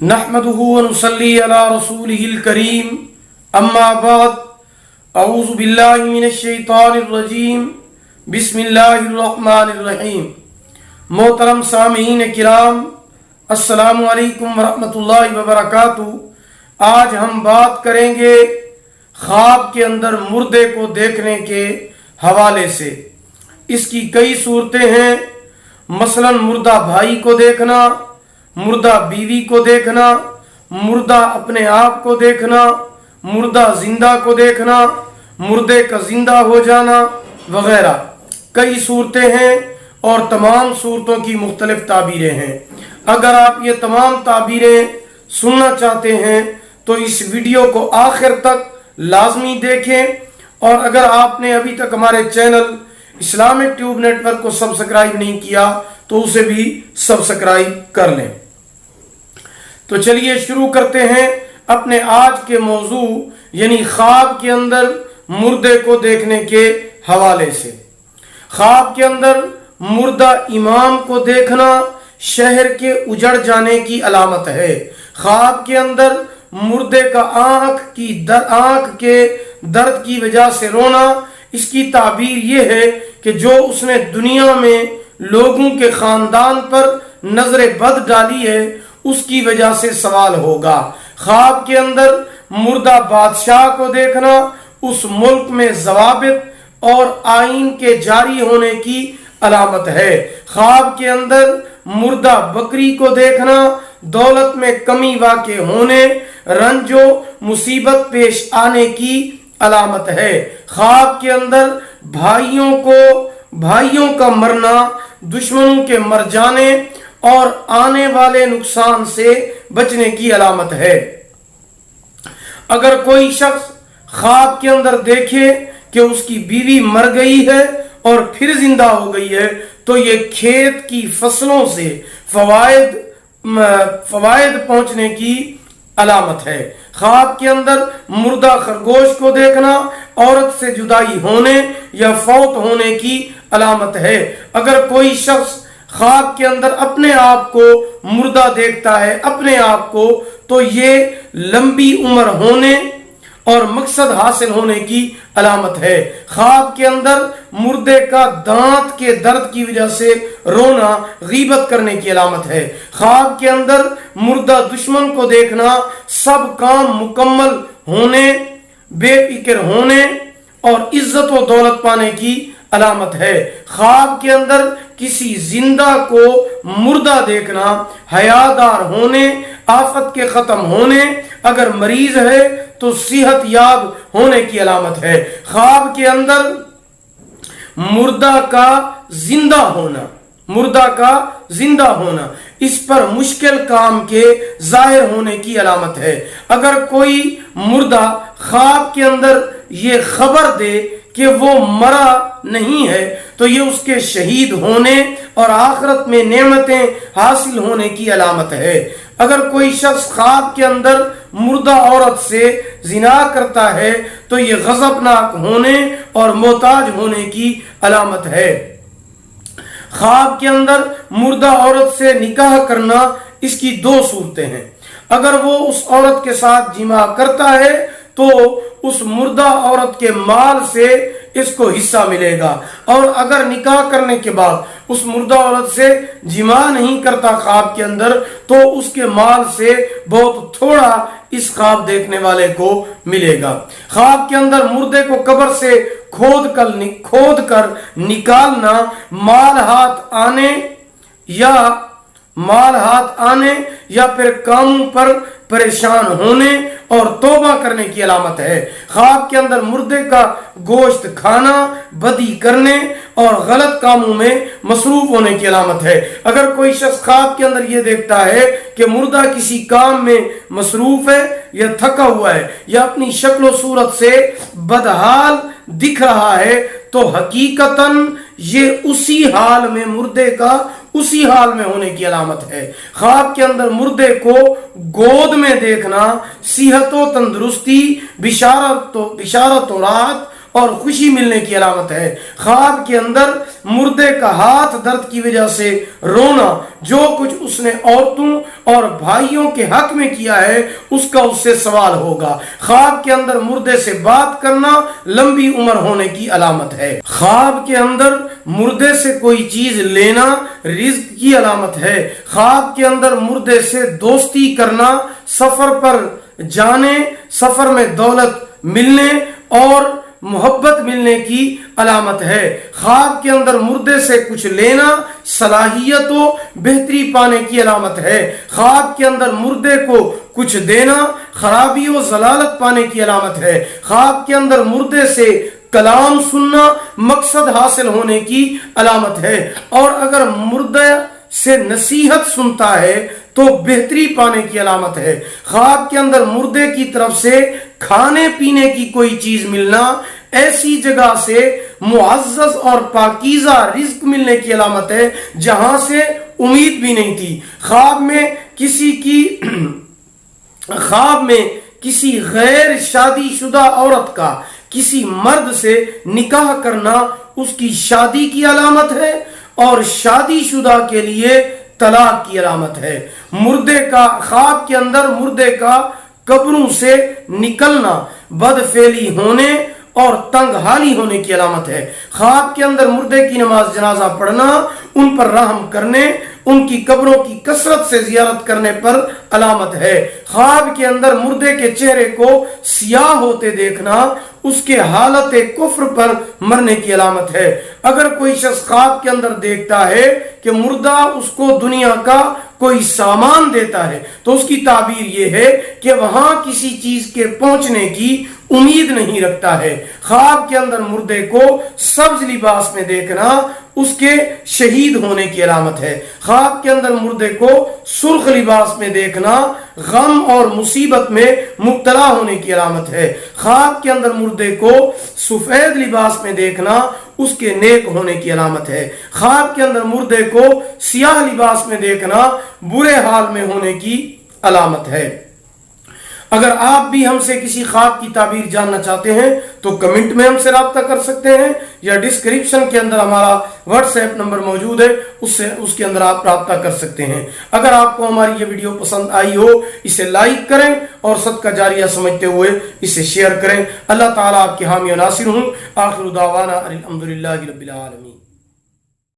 नहमदुहु व नुसल्ली अला रसूलिहिल करीम अम्मा बाद अऊज़ु बिल्लाहि मिनश शैतानिर रजीम बिस्मिल्लाहिर रहमानिर रहीम। मोहतरम सामीन किराम, अस्सलामु अलैकुम व रहमतुल्लाहि व बरकातुहू। आज हम बात करेंगे ख्वाब के अंदर मुर्दे को देखने के हवाले से। इसकी कई सूरतें हैं, मसलन मुर्दा भाई को देखना, मुर्दा बीवी को देखना, मुर्दा अपने आप को देखना, मुर्दा जिंदा को देखना, मुर्दे का जिंदा हो जाना वगैरह। कई सूरतें हैं और तमाम सूरतों की मुख्तलिफ ताबीरें हैं। अगर आप ये तमाम ताबीरें सुनना चाहते हैं तो इस वीडियो को आखिर तक लाजमी देखें। और अगर आपने अभी तक हमारे चैनल इस्लामिक ट्यूब नेटवर्क को सब्सक्राइब नहीं किया तो उसे भी सब्सक्राइब कर लें। तो चलिए शुरू करते हैं अपने आज के मौजू यानी ख्वाब के अंदर मुर्दे को देखने के हवाले से। ख्वाब के अंदर मुर्दा इमाम को देखना शहर के उजड़ जाने की अलामत है। ख्वाब के अंदर मुर्दे का आंख के दर्द की वजह से रोना, इसकी ताबीर यह है कि जो उसने दुनिया में लोगों के खानदान पर नजर बद डाली है उसकी वजह से सवाल होगा। ख्वाब के अंदर मुर्दा बादशाह को देखना उस मुल्क में ज़वाबित और आइन के जारी होने की अलामत है। ख्वाब के अंदर मुर्दा बकरी को देखना दौलत में कमी वाक़े होने, रंजो मुसीबत पेश आने की अलामत है। ख्वाब के अंदर भाइयों का मरना, दुश्मनों के मर जाने और आने वाले नुकसान से बचने की अलामत है। अगर कोई शख्स ख्वाब के अंदर देखे कि उसकी बीवी मर गई है और फिर जिंदा हो गई है तो ये खेत की फसलों से फवायद पहुंचने की अलामत है। ख्वाब के अंदर मुर्दा खरगोश को देखना औरत से जुदाई होने या फौत होने की अलामत है। अगर कोई शख्स ख्वाब के अंदर अपने आप को मुर्दा देखता है, अपने आप को, तो ये लंबी उम्र होने और मकसद हासिल होने की अलामत है। ख्वाब के अंदर मुर्दे का दांत के दर्द की वजह से रोना गीबत करने की अलामत है। ख्वाब के अंदर मुर्दा दुश्मन को देखना सब काम मुकम्मल होने, बेफिक्र होने और इज्जत व दौलत पाने की अलामत है। ख्वाब के अंदर किसी जिंदा को मुर्दा देखना हयादार होने, आफत के खत्म होने, अगर मरीज है तो सेहत याब होने की अलामत है। ख्वाब के अंदर मुर्दा का जिंदा होना इस पर मुश्किल काम के जाहिर होने की अलामत है। अगर कोई मुर्दा ख्वाब के अंदर ये खबर दे कि वो मरा नहीं है तो ये उसके शहीद होने और आखिरत में नेमतें हासिल होने की अलामत है। अगर कोई शख्स ख्वाब के अंदर मुर्दा औरत से जिना करता है तो ये गजबनाक होने और मोहताज होने की अलामत है। ख्वाब के अंदर मुर्दा औरत से निकाह करना, इसकी दो सूरतें हैं। अगर वो उस औरत के साथ जिमा करता है तो उस मुर्दा औरत के माल से इसको हिस्सा मिलेगा, और अगर निकाह करने के बाद उस मुर्दा औरत से जिमा नहीं करता ख्वाब के अंदर तो उसके माल से बहुत थोड़ा इस ख्वाब देखने वाले को मिलेगा। ख्वाब के अंदर मुर्दे को कब्र से खोद कर निकालना, माल हाथ आने या फिर कामों पर परेशान होने और तौबा करने की अलामत है। ख्वाब के अंदर मुर्दे का गोश्त खाना बदी करने और गलत कामों में मसरूफ होने की अलामत है। अगर कोई शख्स ख्वाब के अंदर ये देखता है कि मुर्दा किसी काम में मसरूफ है या थका हुआ है या अपनी शक्ल सूरत से बदहाल दिख रहा है तो हकीकतन ये उसी हाल में होने की अलामत है। ख्वाब के अंदर मुर्दे को गोद में देखना सेहत व तंदुरुस्ती, बिशारत व राहत اور خوشی ملنے کی علامت ہے۔ خواب کے اندر مردے کا ہاتھ درد کی وجہ سے رونا، جو کچھ اس نے عورتوں اور بھائیوں کے حق میں کیا ہے اس کا اس سے سوال ہوگا۔ خواب کے اندر مردے سے بات کرنا لمبی عمر ہونے کی علامت ہے۔ خواب کے اندر مردے سے کوئی چیز لینا رزق کی علامت ہے۔ خواب کے اندر مردے سے دوستی کرنا سفر پر جانے، سفر میں دولت ملنے اور محبت ملنے کی علامت ہے۔ خواب کے اندر مردے سے کچھ لینا صلاحیت و بہتری پانے کی علامت ہے۔ خواب کے اندر مردے کو کچھ دینا خرابی و ضلالت پانے کی علامت ہے۔ خواب کے اندر مردے سے کلام سننا مقصد حاصل ہونے کی علامت ہے، اور اگر مردہ سے نصیحت سنتا ہے تو بہتری پانے کی علامت ہے۔ خواب کے اندر مردے کی طرف سے کھانے پینے کی کوئی چیز ملنا ایسی جگہ سے معزز اور پاکیزہ رزق ملنے کی علامت ہے جہاں سے امید بھی نہیں تھی۔ خواب میں کسی غیر شادی شدہ عورت کا کسی مرد سے نکاح کرنا اس کی شادی کی علامت ہے، اور شادی شدہ کے لیے طلاق کی علامت ہے۔ خواب کے اندر مردے کا قبروں سے نکلنا بدفعلی ہونے اور تنگ حالی ہونے کی علامت ہے۔ خواب کے اندر مردے کی نماز جنازہ پڑھنا ان پر رحم کرنے، ان کی قبروں کی کثرت سے زیارت کرنے پر علامت ہے۔ خواب کے اندر مردے کے چہرے کو سیاہ ہوتے دیکھنا اس کے حالت کفر پر مرنے کی علامت ہے۔ اگر کوئی شخص خواب کے اندر دیکھتا ہے کہ مردہ اس کو دنیا کا کوئی سامان دیتا ہے تو اس کی تعبیر یہ ہے کہ وہاں کسی چیز کے پہنچنے کی امید نہیں رکھتا ہے۔ خواب کے اندر مردے کو سبز لباس میں دیکھنا اس کے شہید ہونے کی علامت ہے۔ خواب کے اندر مردے کو سرخ لباس میں دیکھنا غم اور مصیبت میں مبتلا ہونے کی علامت ہے۔ خواب کے اندر مردے کو سفید لباس میں دیکھنا اس کے نیک ہونے کی علامت ہے۔ خواب کے اندر مردے کو سیاہ لباس میں دیکھنا برے حال میں ہونے کی علامت ہے۔ اگر آپ بھی ہم سے کسی خواب کی تعبیر جاننا چاہتے ہیں تو کمنٹ میں ہم سے رابطہ کر سکتے ہیں، یا ڈسکرپشن کے اندر ہمارا واٹس ایپ نمبر موجود ہے، اس کے اندر آپ رابطہ کر سکتے ہیں۔ اگر آپ کو ہماری یہ ویڈیو پسند آئی ہو اسے لائک کریں اور صدقہ جاریہ سمجھتے ہوئے اسے شیئر کریں۔ اللہ تعالیٰ آپ کے حامی و ناصر ہوں۔ آخر دعوانا الحمدللہ رب العالمین۔